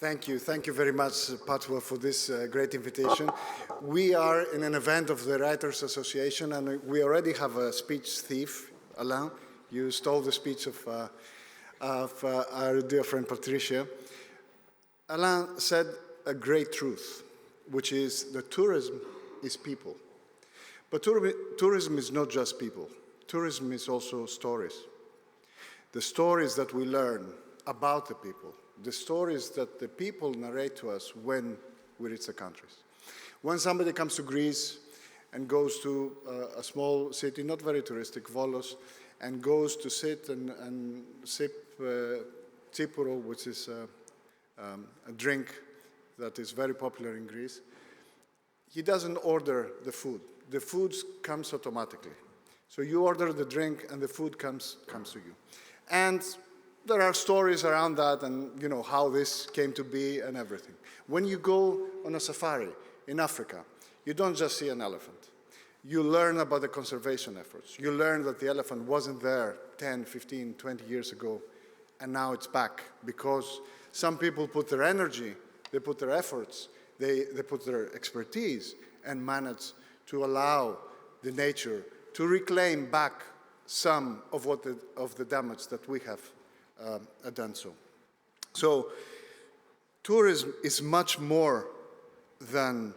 Thank you very much, PATWA, for this great invitation. We are in an event of the Writers Association, and we already have a speech thief, Alain. You stole the speech of our dear friend Patricia. Alain said a great truth, which is that tourism is people. But tourism is not just people. Tourism is also stories. The stories that we learn about the people, the stories that the people narrate to us when we reach the countries. When somebody comes to Greece and goes to a small city, not very touristic, Volos, and goes to sit and sip tsipuro, which is a drink that is very popular in Greece, he doesn't order the food. The food comes automatically. So you order the drink and the food comes to you. And there are stories around that and how this came to be and everything. When you go on a safari in Africa, you don't just see an elephant. You learn about the conservation efforts. You learn that the elephant wasn't there 10, 15, 20 years ago, and now it's back because some people put their energy, they put their efforts, they put their expertise and manage to allow the nature to reclaim back some of the damage that we have done so. So tourism is much more than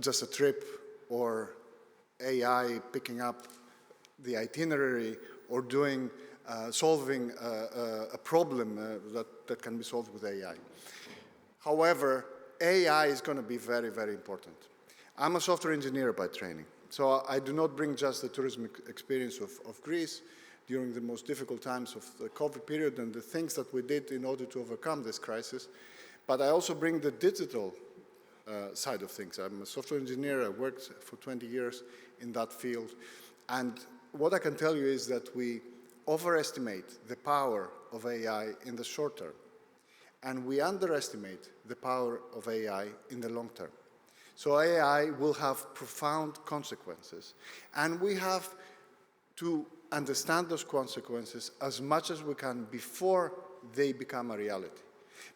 just a trip or AI picking up the itinerary or solving a problem that can be solved with AI. However, AI is going to be very, very important. I'm a software engineer by training, so I do not bring just the tourism experience of Greece during the most difficult times of the COVID period and the things that we did in order to overcome this crisis, but I also bring the digital side of things. I'm a software engineer. I worked for 20 years in that field, and what I can tell you is that we overestimate the power of AI in the short term, and we underestimate the power of AI in the long term. So AI will have profound consequences, and we have to understand those consequences as much as we can before they become a reality.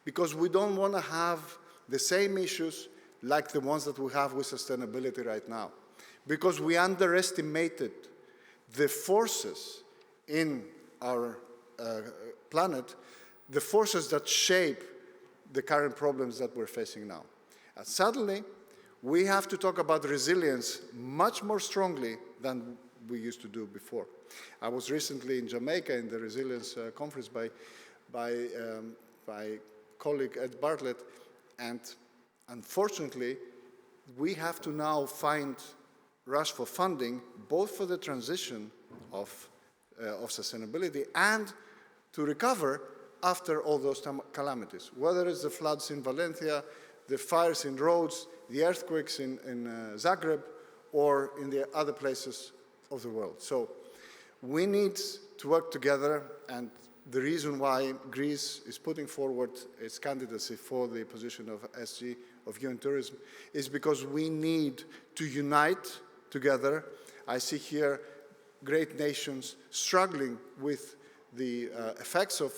Because we don't want to have the same issues like the ones that we have with sustainability right now. Because we underestimated the forces in our planet, the forces that shape the current problems that we're facing now. And suddenly, we have to talk about resilience much more strongly than we used to do before. I was recently in Jamaica in the resilience conference by colleague Ed Bartlett, and unfortunately, we have to now rush for funding, both for the transition of sustainability and to recover after all those calamities, whether it's the floods in Valencia, the fires in Rhodes, the earthquakes in Zagreb, or in the other places of the world. So we need to work together, and the reason why Greece is putting forward its candidacy for the position of SG of UN Tourism is because we need to unite together. I see here great nations struggling with the effects of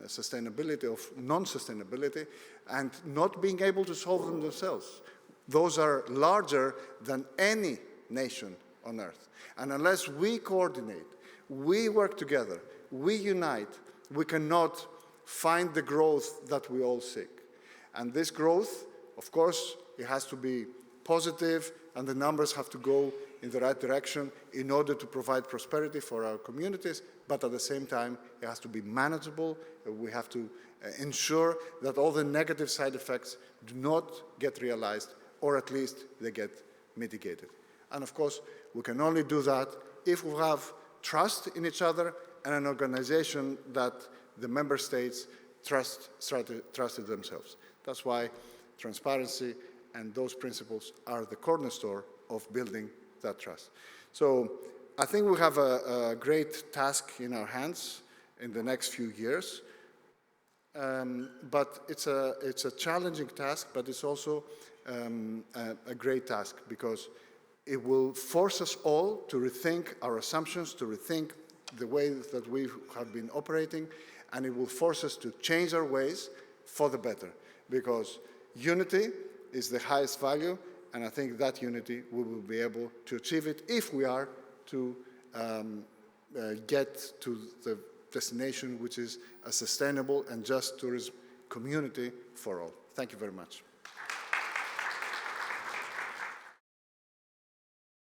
sustainability, of non-sustainability, and not being able to solve them themselves. Those are larger than any nation on Earth. And unless we coordinate, we work together, we unite, we cannot find the growth that we all seek. And this growth, of course, it has to be positive, and the numbers have to go in the right direction in order to provide prosperity for our communities, but at the same time, it has to be manageable. We have to ensure that all the negative side effects do not get realized, or at least they get mitigated. And of course, we can only do that if we have trust in each other and an organization that the member states trusted themselves. That's why transparency and those principles are the cornerstone of building that trust. So I think we have a great task in our hands in the next few years. But it's a challenging task, but it's also a great task because it will force us all to rethink our assumptions, to rethink the way that we have been operating, and it will force us to change our ways for the better, because unity is the highest value, and I think that unity we will be able to achieve it if we are to get to the destination which is a sustainable and just tourism community for all. Thank you very much.